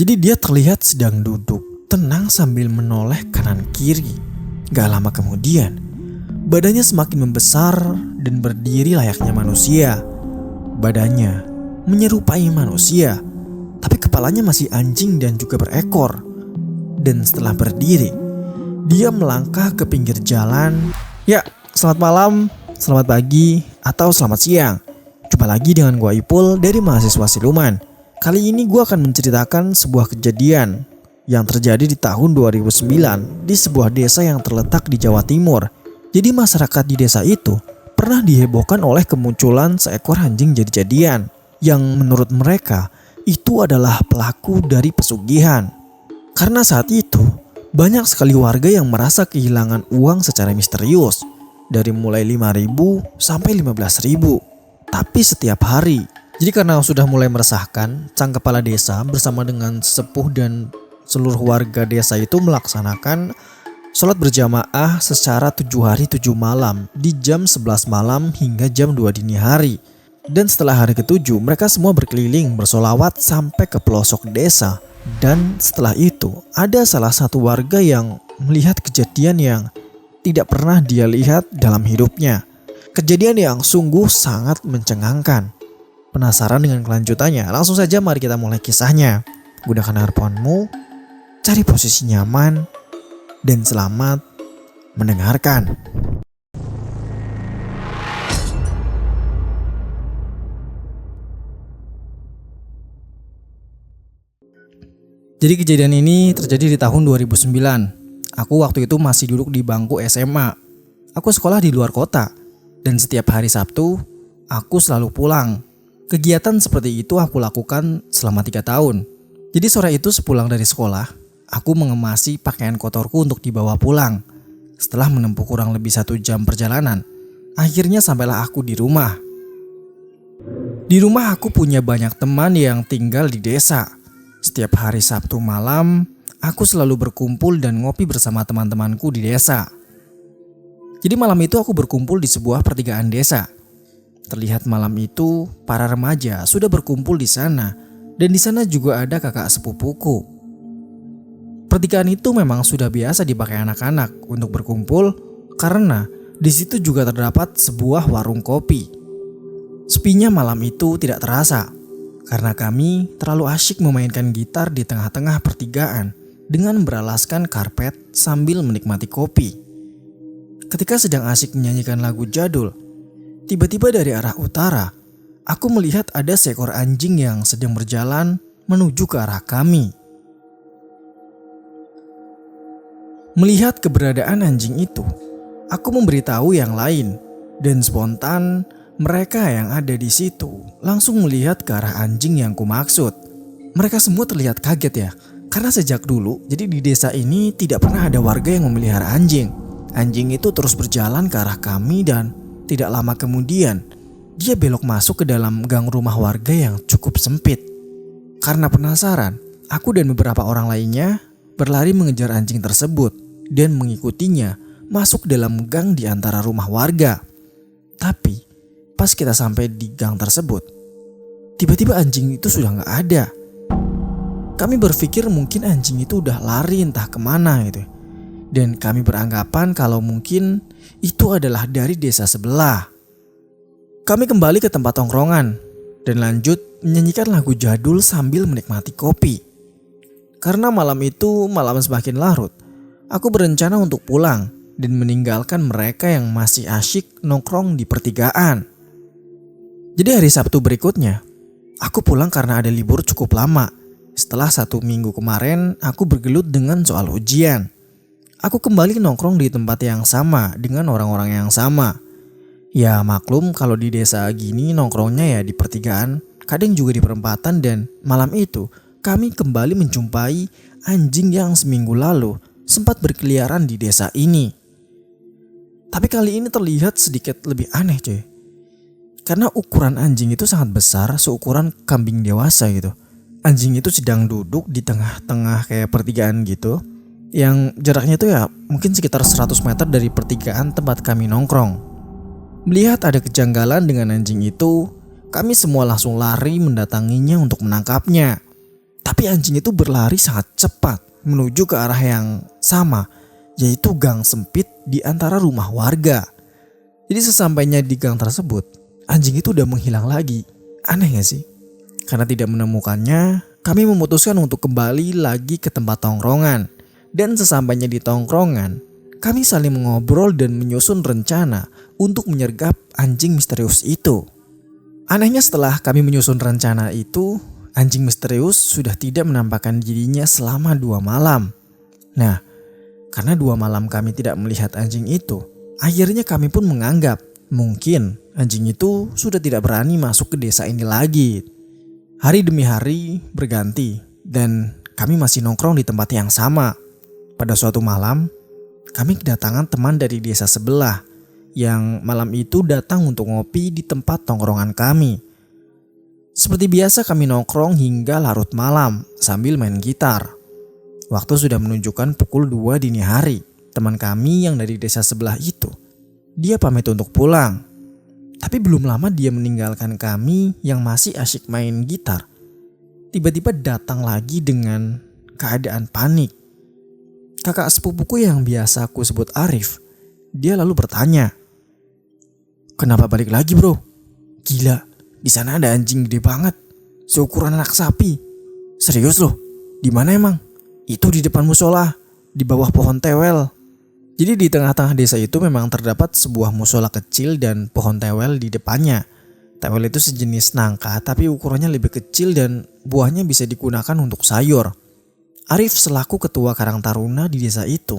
Jadi dia terlihat sedang duduk tenang sambil menoleh kanan kiri. Gak lama kemudian, badannya semakin membesar dan berdiri layaknya manusia. Badannya menyerupai manusia, tapi kepalanya masih anjing dan juga berekor. Dan setelah berdiri, dia melangkah ke pinggir jalan. Ya, selamat malam, selamat pagi, atau selamat siang. Jumpa lagi dengan gua Ipul dari Mahasiswa Siluman. Kali ini gua akan menceritakan sebuah kejadian yang terjadi di tahun 2009 di sebuah desa yang terletak di Jawa Timur. Jadi masyarakat di desa itu pernah dihebohkan oleh kemunculan seekor anjing jadi-jadian yang menurut mereka itu adalah pelaku dari pesugihan. Karena saat itu banyak sekali warga yang merasa kehilangan uang secara misterius dari mulai 5.000 sampai 15.000. Tapi setiap hari. Jadi karena sudah mulai meresahkan, sang kepala desa bersama dengan sepuh dan seluruh warga desa itu melaksanakan sholat berjamaah secara 7 hari 7 malam di jam 11 malam hingga jam 2 dini hari. Dan setelah hari ke-7 mereka semua berkeliling bersolawat sampai ke pelosok desa. Dan setelah itu ada salah satu warga yang melihat kejadian yang tidak pernah dia lihat dalam hidupnya. Kejadian yang sungguh sangat mencengangkan. Penasaran dengan kelanjutannya? Langsung saja mari kita mulai kisahnya. Gunakan earphone-mu, cari posisi nyaman, dan selamat mendengarkan. Jadi kejadian ini terjadi di tahun 2009. Aku waktu itu masih duduk di bangku SMA. Aku sekolah di luar kota. Dan setiap hari Sabtu, aku selalu pulang. Kegiatan seperti itu aku lakukan selama 3 tahun. Jadi sore itu sepulang dari sekolah, aku mengemasi pakaian kotorku untuk dibawa pulang. Setelah menempuh kurang lebih 1 jam perjalanan, akhirnya sampailah aku di rumah. Di rumah aku punya banyak teman yang tinggal di desa. Setiap hari Sabtu malam, aku selalu berkumpul dan ngopi bersama teman-temanku di desa. Jadi malam itu aku berkumpul di sebuah pertigaan desa. Terlihat malam itu para remaja sudah berkumpul di sana dan di sana juga ada kakak sepupuku. Pertigaan itu memang sudah biasa dipakai anak-anak untuk berkumpul karena di situ juga terdapat sebuah warung kopi. Sepinya malam itu tidak terasa karena kami terlalu asyik memainkan gitar di tengah-tengah pertigaan dengan beralaskan karpet sambil menikmati kopi. Ketika sedang asyik menyanyikan lagu jadul, tiba-tiba dari arah utara, aku melihat ada seekor anjing yang sedang berjalan menuju ke arah kami. Melihat keberadaan anjing itu, aku memberitahu yang lain dan spontan mereka yang ada di situ langsung melihat ke arah anjing yang kumaksud. Mereka semua terlihat kaget ya, karena sejak dulu jadi di desa ini tidak pernah ada warga yang memelihara anjing. Anjing itu terus berjalan ke arah kami dan tidak lama kemudian dia belok masuk ke dalam gang rumah warga yang cukup sempit. Karena penasaran, aku dan beberapa orang lainnya berlari mengejar anjing tersebut dan mengikutinya masuk dalam gang di antara rumah warga. Tapi pas kita sampai di gang tersebut, tiba-tiba anjing itu sudah gak ada. Kami berpikir mungkin anjing itu udah lari entah kemana gitu. Dan kami beranggapan kalau mungkin itu adalah dari desa sebelah. Kami kembali ke tempat tongkrongan dan lanjut menyanyikan lagu jadul sambil menikmati kopi. Karena malam itu malam semakin larut, aku berencana untuk pulang dan meninggalkan mereka yang masih asyik nongkrong di pertigaan. Jadi hari Sabtu berikutnya, aku pulang karena ada libur cukup lama. Setelah 1 minggu kemarin, aku bergelut dengan soal ujian. Aku kembali nongkrong di tempat yang sama dengan orang-orang yang sama. Ya maklum kalau di desa gini nongkrongnya ya di pertigaan, kadang juga di perempatan, dan malam itu kami kembali menjumpai anjing yang seminggu lalu sempat berkeliaran di desa ini. Tapi kali ini terlihat sedikit lebih aneh coy. Karena ukuran anjing itu sangat besar, seukuran kambing dewasa gitu. Anjing itu sedang duduk di tengah-tengah kayak pertigaan gitu. Yang jaraknya itu ya mungkin sekitar 100 meter dari pertigaan tempat kami nongkrong. Melihat ada kejanggalan dengan anjing itu, kami semua langsung lari mendatanginya untuk menangkapnya. Tapi anjing itu berlari sangat cepat menuju ke arah yang sama, yaitu gang sempit di antara rumah warga. Jadi sesampainya di gang tersebut, anjing itu udah menghilang lagi. Aneh gak sih? Karena tidak menemukannya, kami memutuskan untuk kembali lagi ke tempat tongkrongan. Dan sesampainya di tongkrongan, kami saling mengobrol dan menyusun rencana untuk menyergap anjing misterius itu. Anehnya setelah kami menyusun rencana itu, anjing misterius sudah tidak menampakkan dirinya selama 2 malam. Nah, karena 2 malam kami tidak melihat anjing itu, akhirnya kami pun menganggap mungkin anjing itu sudah tidak berani masuk ke desa ini lagi. Hari demi hari berganti dan kami masih nongkrong di tempat yang sama. Pada suatu malam, kami kedatangan teman dari desa sebelah yang malam itu datang untuk ngopi di tempat tongkrongan kami. Seperti biasa kami nongkrong hingga larut malam sambil main gitar. Waktu sudah menunjukkan pukul 2 dini hari. Teman kami yang dari desa sebelah itu, dia pamit untuk pulang. Tapi belum lama dia meninggalkan kami yang masih asyik main gitar. Tiba-tiba datang lagi dengan keadaan panik. Kakak sepupuku yang biasa aku sebut Arif, dia lalu bertanya, "Kenapa balik lagi bro? Gila, di sana ada anjing gede banget, seukuran anak sapi. Serius loh? Di mana emang?" "Itu di depan musola, di bawah pohon tewel." Jadi di tengah-tengah desa itu memang terdapat sebuah musola kecil dan pohon tewel di depannya. Tewel itu sejenis nangka tapi ukurannya lebih kecil dan buahnya bisa digunakan untuk sayur. Arif selaku ketua Karang Taruna di desa itu,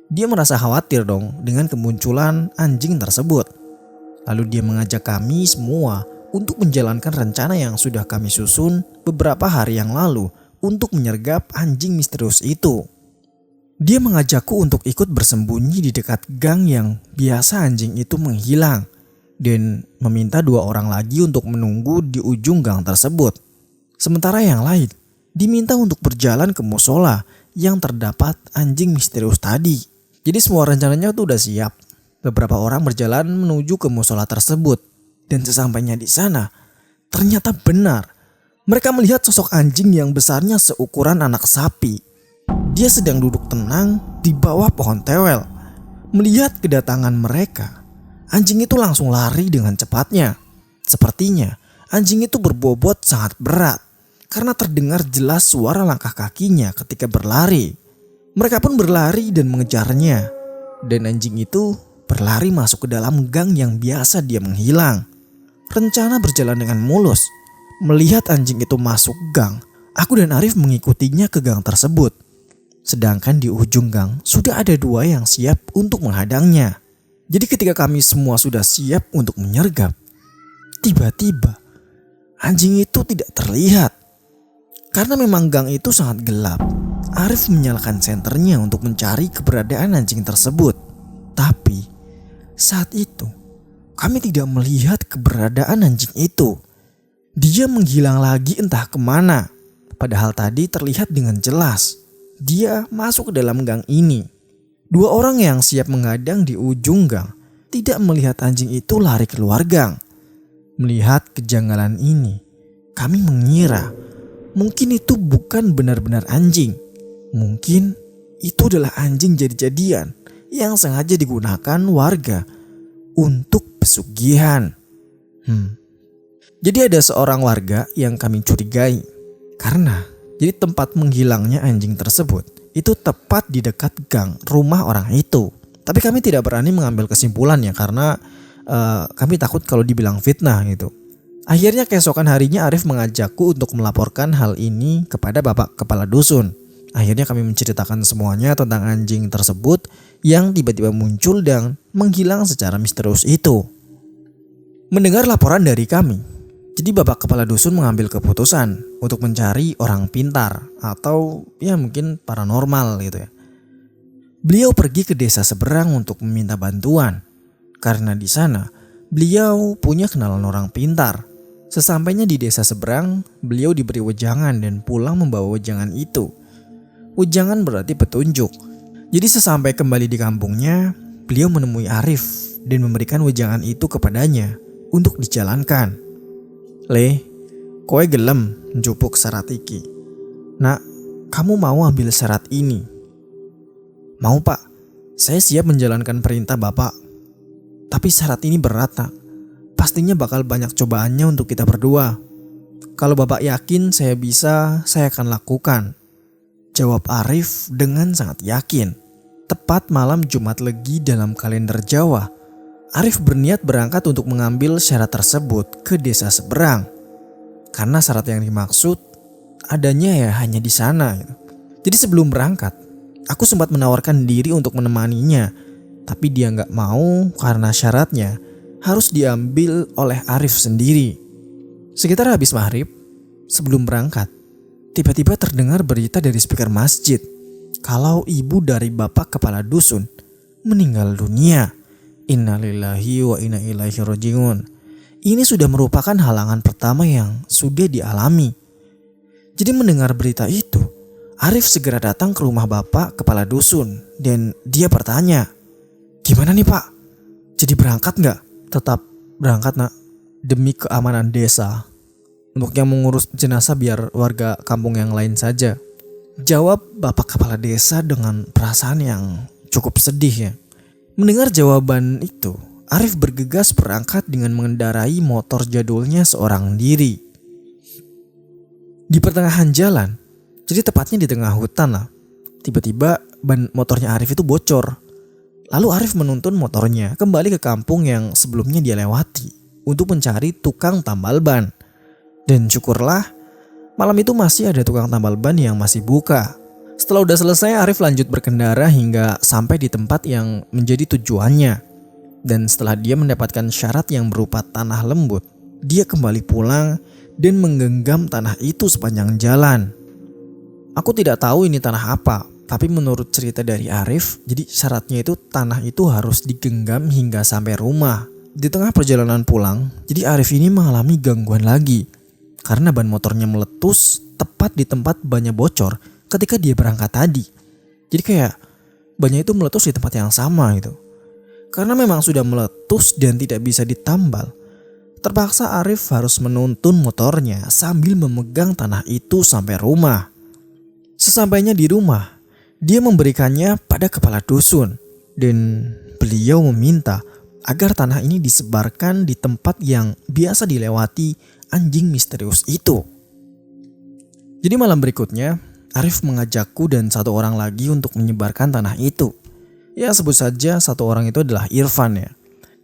dia merasa khawatir dong dengan kemunculan anjing tersebut. Lalu dia mengajak kami semua untuk menjalankan rencana yang sudah kami susun beberapa hari yang lalu untuk menyergap anjing misterius itu. Dia mengajakku untuk ikut bersembunyi di dekat gang yang biasa anjing itu menghilang dan meminta 2 orang lagi untuk menunggu di ujung gang tersebut. Sementara yang lain diminta untuk berjalan ke musola yang terdapat anjing misterius tadi. Jadi semua rencananya tuh udah siap. Beberapa orang berjalan menuju ke musola tersebut. Dan sesampainya di sana, ternyata benar. Mereka melihat sosok anjing yang besarnya seukuran anak sapi. Dia sedang duduk tenang di bawah pohon tewel. Melihat kedatangan mereka, anjing itu langsung lari dengan cepatnya. Sepertinya anjing itu berbobot sangat berat. Karena terdengar jelas suara langkah kakinya ketika berlari. Mereka pun berlari dan mengejarnya. Dan anjing itu berlari masuk ke dalam gang yang biasa dia menghilang. Rencana berjalan dengan mulus. Melihat anjing itu masuk gang, aku dan Arif mengikutinya ke gang tersebut. Sedangkan di ujung gang sudah ada 2 yang siap untuk menghadangnya. Jadi ketika kami semua sudah siap untuk menyergap, tiba-tiba anjing itu tidak terlihat. Karena memang gang itu sangat gelap, Arif menyalakan senternya untuk mencari keberadaan anjing tersebut. Tapi saat itu kami tidak melihat keberadaan anjing itu. Dia menghilang lagi entah kemana. Padahal tadi terlihat dengan jelas dia masuk ke dalam gang ini. 2 orang yang siap menghadang di ujung gang tidak melihat anjing itu lari keluar gang. Melihat kejanggalan ini, kami mengira mungkin itu bukan benar-benar anjing. Mungkin itu adalah anjing jadi-jadian yang sengaja digunakan warga untuk pesugihan. Jadi ada seorang warga yang kami curigai. Karena jadi tempat menghilangnya anjing tersebut itu tepat di dekat gang rumah orang itu. Tapi kami tidak berani mengambil kesimpulannya karena kami takut kalau dibilang fitnah gitu. Akhirnya keesokan harinya Arif mengajakku untuk melaporkan hal ini kepada Bapak Kepala Dusun. Akhirnya kami menceritakan semuanya tentang anjing tersebut yang tiba-tiba muncul dan menghilang secara misterius itu. Mendengar laporan dari kami, jadi Bapak Kepala Dusun mengambil keputusan untuk mencari orang pintar atau ya mungkin paranormal gitu ya. Beliau pergi ke desa seberang untuk meminta bantuan karena di sana beliau punya kenalan orang pintar. Sesampainya di desa seberang, beliau diberi wejangan dan pulang membawa wejangan itu. Wejangan berarti petunjuk. Jadi sesampai kembali di kampungnya, beliau menemui Arif dan memberikan wejangan itu kepadanya untuk dijalankan. "Le, kowe gelem njupuk sarat iki. "Nak, kamu mau ambil syarat ini?" "Mau pak, saya siap menjalankan perintah bapak. Tapi syarat ini berat nak. Pastinya bakal banyak cobaannya untuk kita berdua. Kalau bapak yakin saya bisa, saya akan lakukan," jawab Arif dengan sangat yakin. Tepat malam Jumat Legi dalam kalender Jawa, Arif berniat berangkat untuk mengambil syarat tersebut ke desa seberang. Karena syarat yang dimaksud adanya ya hanya di sana. Jadi sebelum berangkat, aku sempat menawarkan diri untuk menemaninya. Tapi dia gak mau karena syaratnya harus diambil oleh Arif sendiri. Sekitar habis maghrib, sebelum berangkat, tiba-tiba terdengar berita dari speaker masjid kalau ibu dari bapak kepala dusun meninggal dunia. Innalillahi wa inna ilaihi rajiun. Ini sudah merupakan halangan pertama yang sudah dialami. Jadi mendengar berita itu, Arif segera datang ke rumah bapak kepala dusun dan dia bertanya, "Gimana nih pak? Jadi berangkat gak?" "Tetap berangkat nak, demi keamanan desa. Untuk yang mengurus jenazah biar warga kampung yang lain saja," jawab bapak kepala desa dengan perasaan yang cukup sedih ya. Mendengar jawaban itu, Arif bergegas berangkat dengan mengendarai motor jadulnya seorang diri. Di pertengahan jalan, jadi tepatnya di tengah hutan lah, tiba-tiba ban motornya Arif itu bocor. Lalu Arif menuntun motornya kembali ke kampung yang sebelumnya dia lewati untuk mencari tukang tambal ban. Dan syukurlah malam itu masih ada tukang tambal ban yang masih buka. Setelah udah selesai, Arif lanjut berkendara hingga sampai di tempat yang menjadi tujuannya. Dan setelah dia mendapatkan syarat yang berupa tanah lembut, dia kembali pulang dan menggenggam tanah itu sepanjang jalan. Aku tidak tahu ini tanah apa, tapi menurut cerita dari Arif, jadi syaratnya itu tanah itu harus digenggam hingga sampai rumah. Di tengah perjalanan pulang, jadi Arif ini mengalami gangguan lagi. Karena ban motornya meletus tepat di tempat bannya bocor ketika dia berangkat tadi. Jadi kayak bannya itu meletus di tempat yang sama gitu. Karena memang sudah meletus dan tidak bisa ditambal, terpaksa Arif harus menuntun motornya sambil memegang tanah itu sampai rumah. Sesampainya di rumah, dia memberikannya pada kepala dusun dan beliau meminta agar tanah ini disebarkan di tempat yang biasa dilewati anjing misterius itu. Jadi malam berikutnya, Arif mengajakku dan satu orang lagi untuk menyebarkan tanah itu. Ya sebut saja satu orang itu adalah Irfan ya.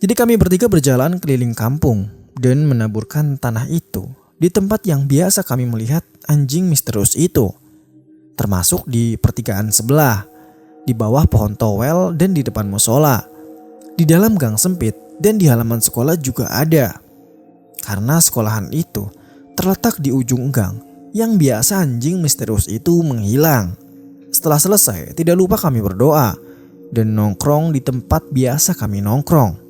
Jadi kami bertiga berjalan keliling kampung dan menaburkan tanah itu di tempat yang biasa kami melihat anjing misterius itu. Termasuk di pertigaan sebelah, di bawah pohon towel dan di depan musola, di dalam gang sempit dan di halaman sekolah juga ada. Karena sekolahan itu terletak di ujung gang yang biasa anjing misterius itu menghilang. Setelah selesai, tidak lupa kami berdoa dan nongkrong di tempat biasa kami nongkrong.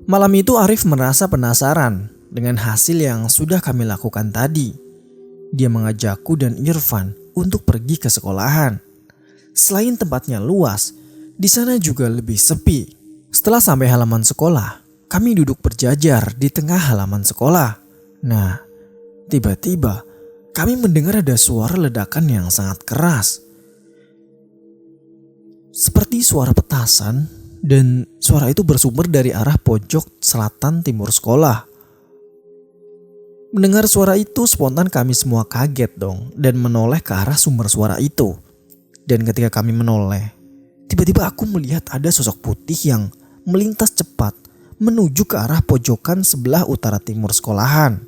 Malam itu Arif merasa penasaran dengan hasil yang sudah kami lakukan tadi. Dia mengajakku dan Irfan untuk pergi ke sekolahan. Selain tempatnya luas, di sana juga lebih sepi. Setelah sampai halaman sekolah, kami duduk berjajar di tengah halaman sekolah. Nah, tiba-tiba kami mendengar ada suara ledakan yang sangat keras. Seperti suara petasan, dan suara itu bersumber dari arah pojok selatan timur sekolah. Mendengar suara itu spontan kami semua kaget dong dan menoleh ke arah sumber suara itu. Dan ketika kami menoleh, tiba-tiba aku melihat ada sosok putih yang melintas cepat menuju ke arah pojokan sebelah utara timur sekolahan.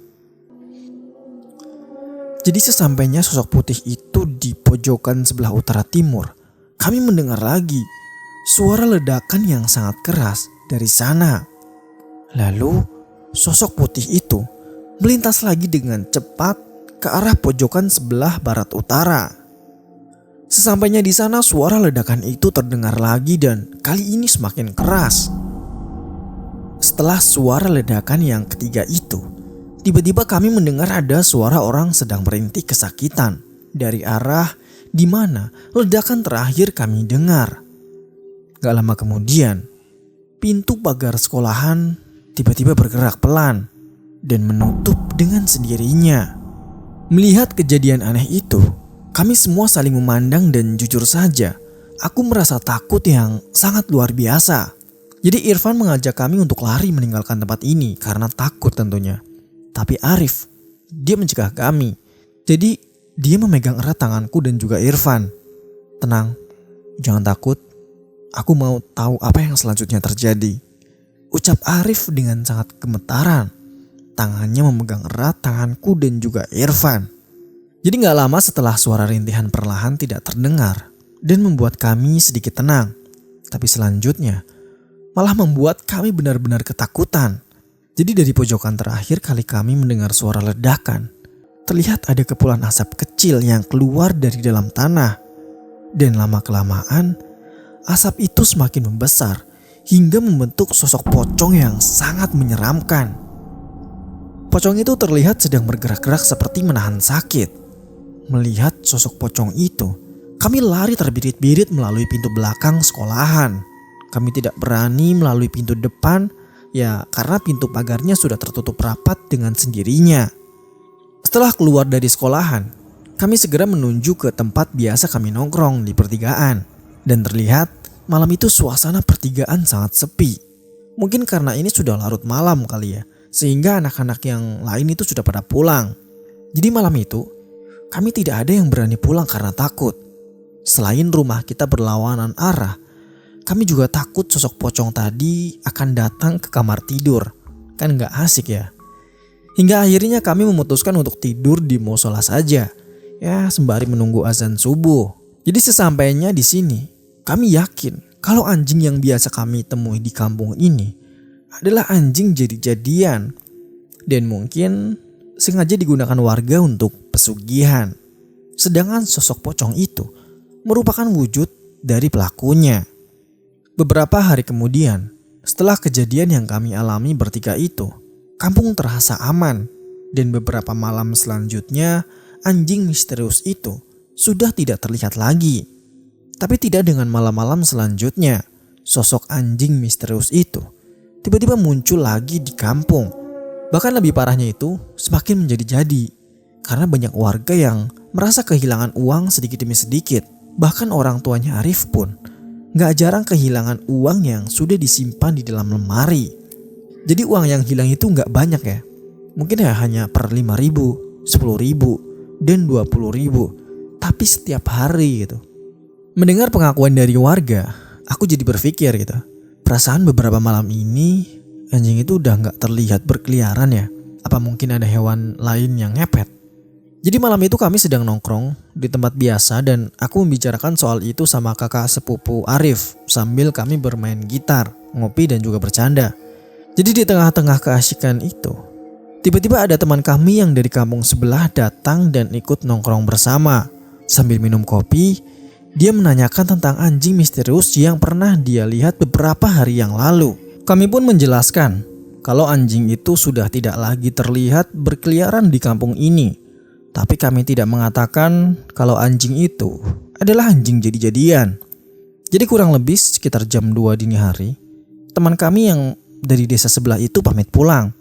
Jadi sesampainya sosok putih itu di pojokan sebelah utara timur, kami mendengar lagi suara ledakan yang sangat keras dari sana. Lalu sosok putih itu melintas lagi dengan cepat ke arah pojokan sebelah barat utara. Sesampainya di sana suara ledakan itu terdengar lagi dan kali ini semakin keras. Setelah suara ledakan yang ketiga itu, tiba-tiba kami mendengar ada suara orang sedang merintih kesakitan dari arah di mana ledakan terakhir kami dengar. Gak lama kemudian, pintu pagar sekolahan tiba-tiba bergerak pelan dan menutup dengan sendirinya. Melihat kejadian aneh itu, Kami semua saling memandang dan jujur saja, aku merasa takut yang sangat luar biasa. Jadi Irfan mengajak kami untuk lari meninggalkan tempat ini karena takut tentunya. Tapi Arif, dia mencegah kami. Jadi dia memegang erat tanganku dan juga Irfan. Tenang, jangan takut. Aku mau tahu apa yang selanjutnya terjadi. Ucap Arif dengan sangat gemetaran. Tangannya memegang erat tanganku dan juga Irfan. Jadi gak lama setelah suara rintihan perlahan tidak terdengar dan membuat kami sedikit tenang. Tapi selanjutnya malah membuat kami benar-benar ketakutan. Jadi dari pojokan terakhir kali kami mendengar suara ledakan, terlihat ada kepulan asap kecil yang keluar dari dalam tanah. Dan lama-kelamaan asap itu semakin membesar hingga membentuk sosok pocong yang sangat menyeramkan. Pocong itu terlihat sedang bergerak-gerak seperti menahan sakit. Melihat sosok pocong itu, kami lari terbirit-birit melalui pintu belakang sekolahan. Kami tidak berani melalui pintu depan, ya karena pintu pagarnya sudah tertutup rapat dengan sendirinya. Setelah keluar dari sekolahan, kami segera menuju ke tempat biasa kami nongkrong di pertigaan. Dan terlihat malam itu suasana pertigaan sangat sepi. Mungkin karena ini sudah larut malam kali ya, sehingga anak-anak yang lain itu sudah pada pulang. Jadi malam itu kami tidak ada yang berani pulang karena takut. Selain rumah kita berlawanan arah, kami juga takut sosok pocong tadi akan datang ke kamar tidur. Kan gak asik ya. Hingga akhirnya kami memutuskan untuk tidur di musola saja. Ya sembari menunggu azan subuh. Jadi sesampainya di sini, kami yakin kalau anjing yang biasa kami temui di kampung ini adalah anjing jadi-jadian. Dan mungkin sengaja digunakan warga untuk pesugihan. Sedangkan sosok pocong itu merupakan wujud dari pelakunya. Beberapa hari kemudian, setelah kejadian yang kami alami bertiga itu, kampung terasa aman. Dan beberapa malam selanjutnya, anjing misterius itu sudah tidak terlihat lagi. Tapi tidak dengan malam-malam selanjutnya, sosok anjing misterius itu tiba-tiba muncul lagi di kampung. Bahkan lebih parahnya itu semakin menjadi-jadi karena banyak warga yang merasa kehilangan uang sedikit demi sedikit. Bahkan orang tuanya Arif pun gak jarang kehilangan uang yang sudah disimpan di dalam lemari. Jadi uang yang hilang itu gak banyak ya. Mungkin ya hanya per 5.000, 10.000, dan 20.000. Tapi setiap hari gitu. Mendengar pengakuan dari warga, aku jadi berpikir gitu. Perasaan beberapa malam ini anjing itu udah gak terlihat berkeliaran ya. Apa mungkin ada hewan lain yang ngepet? Jadi malam itu kami sedang nongkrong di tempat biasa dan aku membicarakan soal itu sama kakak sepupu Arif sambil kami bermain gitar, ngopi dan juga bercanda. Jadi di tengah-tengah keasyikan itu, tiba-tiba ada teman kami yang dari kampung sebelah datang dan ikut nongkrong bersama. Sambil minum kopi, dia menanyakan tentang anjing misterius yang pernah dia lihat beberapa hari yang lalu. Kami pun menjelaskan kalau anjing itu sudah tidak lagi terlihat berkeliaran di kampung ini. Tapi kami tidak mengatakan kalau anjing itu adalah anjing jadi-jadian. Jadi kurang lebih sekitar jam 2 dini hari, teman kami yang dari desa sebelah itu pamit pulang.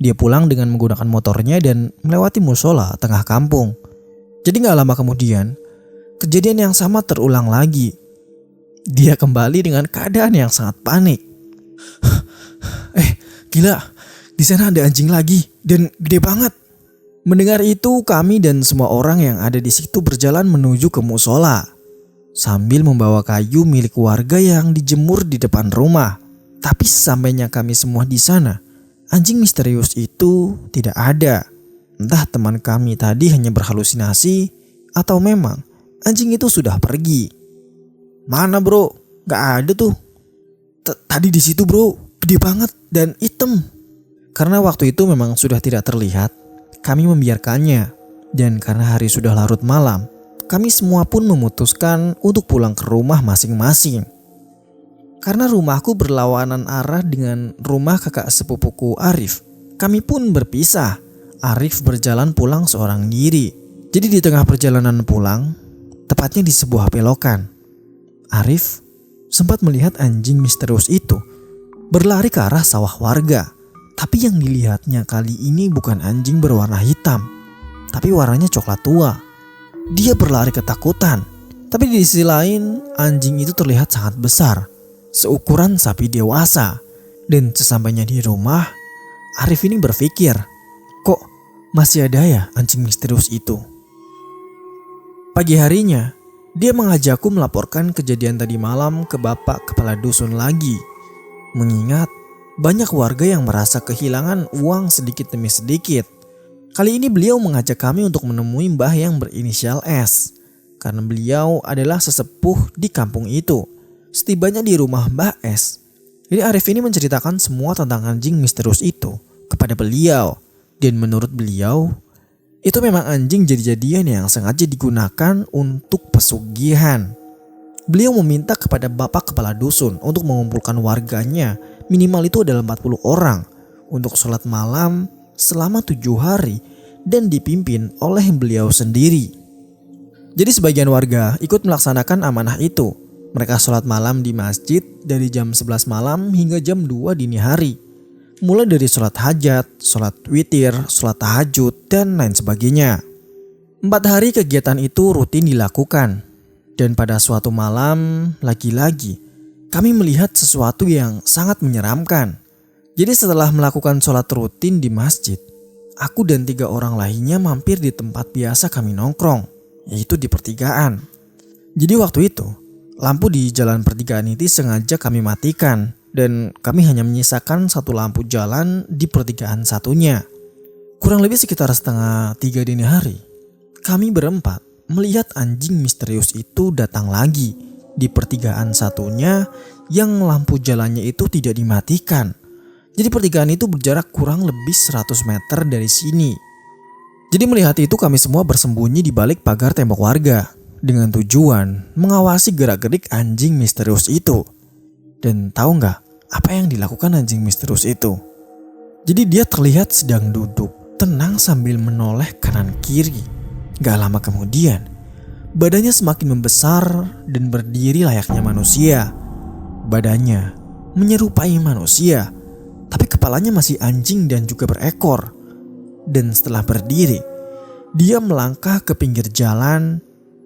Dia pulang dengan menggunakan motornya dan melewati musola tengah kampung. Jadi gak lama kemudian, kejadian yang sama terulang lagi. Dia kembali dengan keadaan yang sangat panik. Gila, di sana ada anjing lagi dan gede banget. Mendengar itu, kami dan semua orang yang ada di situ berjalan menuju ke musola sambil membawa kayu milik warga yang dijemur di depan rumah. Tapi sesampainya kami semua di sana, anjing misterius itu tidak ada. Entah teman kami tadi hanya berhalusinasi atau memang anjing itu sudah pergi. Mana bro? Gak ada tuh. Tadi di situ bro. Gede banget dan hitam. Karena waktu itu memang sudah tidak terlihat, kami membiarkannya. Dan karena hari sudah larut malam, kami semua pun memutuskan untuk pulang ke rumah masing-masing. Karena rumahku berlawanan arah dengan rumah kakak sepupuku Arif, kami pun berpisah. Arif berjalan pulang seorang diri. Jadi di tengah perjalanan pulang, tepatnya di sebuah belokan, Arif sempat melihat anjing misterius itu berlari ke arah sawah warga. Tapi yang dilihatnya kali ini bukan anjing berwarna hitam, tapi warnanya coklat tua. dia berlari ketakutan. Tapi di sisi lain, anjing itu terlihat sangat besar, seukuran sapi dewasa. Dan sesampainya di rumah, Arif ini berpikir, kok masih ada ya anjing misterius itu? Pagi harinya, dia mengajakku melaporkan kejadian tadi malam ke bapak kepala dusun lagi. Mengingat banyak warga yang merasa kehilangan uang sedikit demi sedikit. Kali ini beliau mengajak kami untuk menemui mbah yang berinisial S. Karena beliau adalah sesepuh di kampung itu. Setibanya di rumah Mbah S, jadi Arif ini menceritakan semua tentang anjing misterius itu kepada beliau. Dan menurut beliau, itu memang anjing jadi-jadian yang sengaja digunakan untuk pesugihan. Beliau meminta kepada bapak kepala dusun untuk mengumpulkan warganya, minimal itu adalah 40 orang, untuk sholat malam selama 7 hari dan dipimpin oleh beliau sendiri. Jadi sebagian warga ikut melaksanakan amanah itu. Mereka sholat malam di masjid dari jam 11 malam hingga jam 2 dini hari. Mulai dari sholat hajat, sholat witir, sholat tahajud, dan lain sebagainya. 4 hari kegiatan itu rutin dilakukan. Dan pada suatu malam, lagi-lagi, kami melihat sesuatu yang sangat menyeramkan. Jadi setelah melakukan sholat rutin di masjid, aku dan 3 orang lainnya mampir di tempat biasa kami nongkrong, yaitu di pertigaan. Jadi waktu itu, lampu di jalan pertigaan itu sengaja kami matikan dan kami hanya menyisakan 1 lampu jalan di pertigaan satunya. Kurang lebih sekitar setengah 3 dini hari, kami berempat melihat anjing misterius itu datang lagi di pertigaan satunya yang lampu jalannya itu tidak dimatikan. Jadi pertigaan itu berjarak kurang lebih 100 meter dari sini. Jadi melihat itu kami semua bersembunyi di balik pagar tembok warga dengan tujuan mengawasi gerak-gerik anjing misterius itu. Dan tahu nggak apa yang dilakukan anjing misterius itu? Jadi dia terlihat sedang duduk tenang sambil menoleh kanan kiri. Gak lama kemudian, badannya semakin membesar dan berdiri layaknya manusia. Badannya menyerupai manusia, tapi kepalanya masih anjing dan juga berekor. Dan setelah berdiri, dia melangkah ke pinggir jalan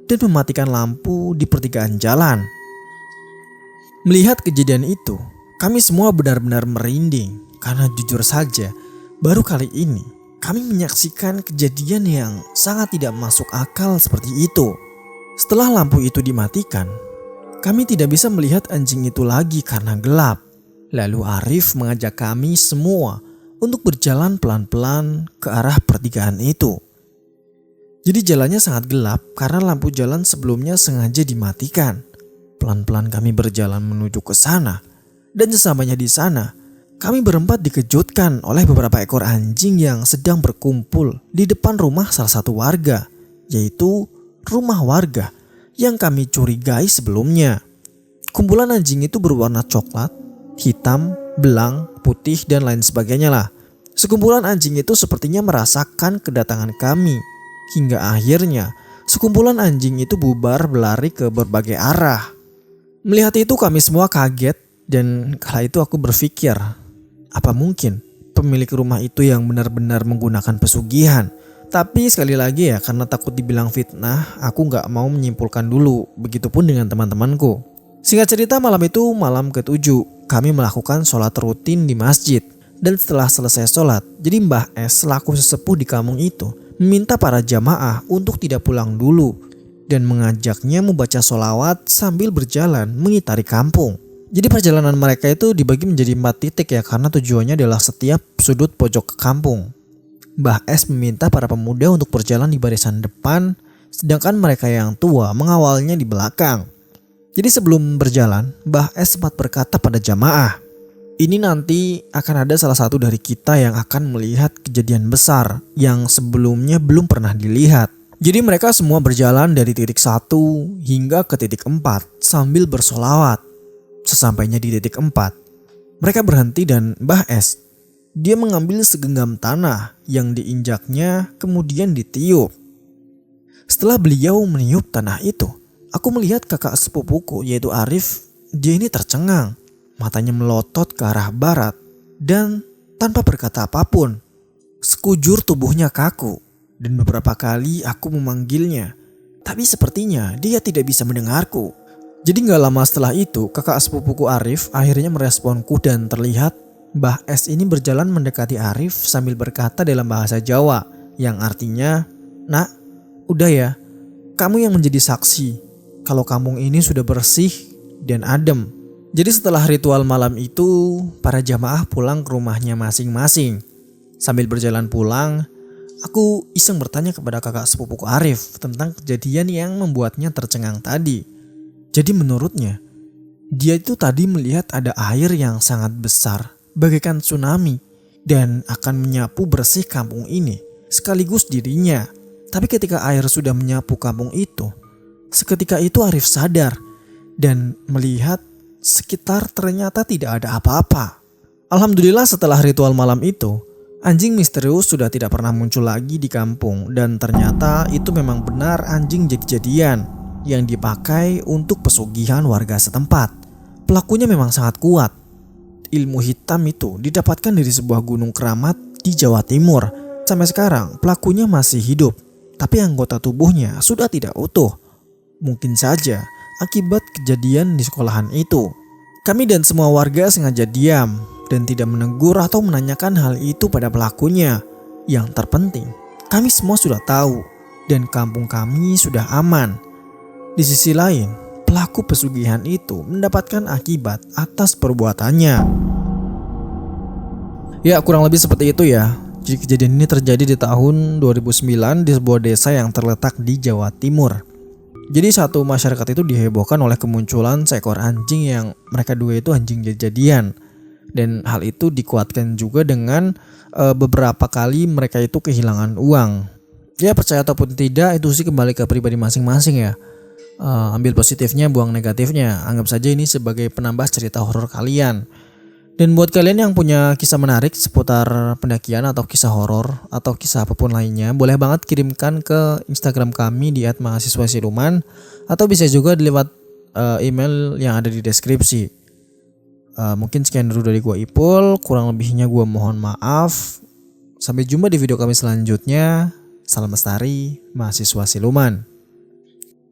dan mematikan lampu di pertigaan jalan. Melihat kejadian itu, kami semua benar-benar merinding karena jujur saja, baru kali ini kami menyaksikan kejadian yang sangat tidak masuk akal seperti itu. Setelah lampu itu dimatikan, kami tidak bisa melihat anjing itu lagi karena gelap. Lalu Arif mengajak kami semua untuk berjalan pelan-pelan ke arah pertigaan itu. Jadi jalannya sangat gelap karena lampu jalan sebelumnya sengaja dimatikan. Pelan-pelan kami berjalan menuju ke sana. Dan sesampainya di sana, kami berempat dikejutkan oleh beberapa ekor anjing yang sedang berkumpul di depan rumah salah satu warga, yaitu rumah warga yang kami curigai sebelumnya. Kumpulan anjing itu berwarna coklat, hitam, belang, putih, dan lain sebagainya lah. Sekumpulan anjing itu sepertinya merasakan kedatangan kami. Hingga akhirnya sekumpulan anjing itu bubar berlari ke berbagai arah. Melihat itu kami semua kaget dan kala itu aku berpikir, apa mungkin pemilik rumah itu yang benar-benar menggunakan pesugihan? Tapi sekali lagi ya, karena takut dibilang fitnah, aku gak mau menyimpulkan dulu. Begitupun dengan teman-temanku. Singkat cerita, malam itu malam ke-7 kami melakukan sholat rutin di masjid. Dan setelah selesai sholat, jadi Mbah S selaku sesepuh di kampung itu meminta para jamaah untuk tidak pulang dulu dan mengajaknya membaca sholawat sambil berjalan mengitari kampung. Jadi perjalanan mereka itu dibagi menjadi 4 titik ya, karena tujuannya adalah setiap sudut pojok ke kampung. Mbah S meminta para pemuda untuk berjalan di barisan depan, sedangkan mereka yang tua mengawalnya di belakang. Jadi sebelum berjalan, Mbah S sempat berkata pada jamaah, ini nanti akan ada salah satu dari kita yang akan melihat kejadian besar yang sebelumnya belum pernah dilihat. Jadi mereka semua berjalan dari titik 1 hingga ke titik 4 sambil bersolawat. Sesampainya di titik 4, mereka berhenti dan Mbah S, dia mengambil segenggam tanah yang diinjaknya kemudian ditiup. Setelah beliau meniup tanah itu, aku melihat kakak sepupuku yaitu Arif, dia ini tercengang. Matanya melotot ke arah barat dan tanpa berkata apapun. Sekujur tubuhnya kaku dan beberapa kali aku memanggilnya. Tapi sepertinya dia tidak bisa mendengarku. Jadi gak lama setelah itu kakak sepupuku Arif akhirnya meresponku dan terlihat Mbah S ini berjalan mendekati Arif sambil berkata dalam bahasa Jawa yang artinya, "Nak, udah ya, kamu yang menjadi saksi kalau kampung ini sudah bersih dan adem." Jadi setelah ritual malam itu, para jamaah pulang ke rumahnya masing-masing. Sambil berjalan pulang, aku iseng bertanya kepada kakak sepupuku Arif tentang kejadian yang membuatnya tercengang tadi. Jadi menurutnya, dia itu tadi melihat ada air yang sangat besar, bagaikan tsunami, dan akan menyapu bersih kampung ini, sekaligus dirinya. Tapi ketika air sudah menyapu kampung itu, seketika itu Arif sadar dan melihat sekitar ternyata tidak ada apa-apa. Alhamdulillah setelah ritual malam itu, anjing misterius sudah tidak pernah muncul lagi di kampung dan ternyata itu memang benar anjing jadi-jadian yang dipakai untuk pesugihan warga setempat. Pelakunya memang sangat kuat. Ilmu hitam itu didapatkan dari sebuah gunung keramat di Jawa Timur. Sampai sekarang pelakunya masih hidup, tapi anggota tubuhnya sudah tidak utuh. Mungkin saja akibat kejadian di sekolahan itu. Kami dan semua warga sengaja diam dan tidak menegur atau menanyakan hal itu pada pelakunya. Yang terpenting, kami semua sudah tahu dan kampung kami sudah aman. Di sisi lain, pelaku pesugihan itu mendapatkan akibat atas perbuatannya. Ya, kurang lebih seperti itu ya. Jadi kejadian ini terjadi di tahun 2009 di sebuah desa yang terletak di Jawa Timur. Jadi satu masyarakat itu dihebohkan oleh kemunculan seekor anjing yang mereka duga itu anjing jadi-jadian. Dan hal itu dikuatkan juga dengan beberapa kali mereka itu kehilangan uang. Ya percaya ataupun tidak itu sih kembali ke pribadi masing-masing ya. Ambil positifnya, buang negatifnya. Anggap saja ini sebagai penambah cerita horor kalian. Dan buat kalian yang punya kisah menarik seputar pendakian atau kisah horor atau kisah apapun lainnya, boleh banget kirimkan ke Instagram kami di @mahasiswasiluman atau bisa juga lewat email yang ada di deskripsi. Mungkin sekian dulu dari gua Ipul, kurang lebihnya gua mohon maaf. Sampai jumpa di video kami selanjutnya. Salam lestari, mahasiswa siluman.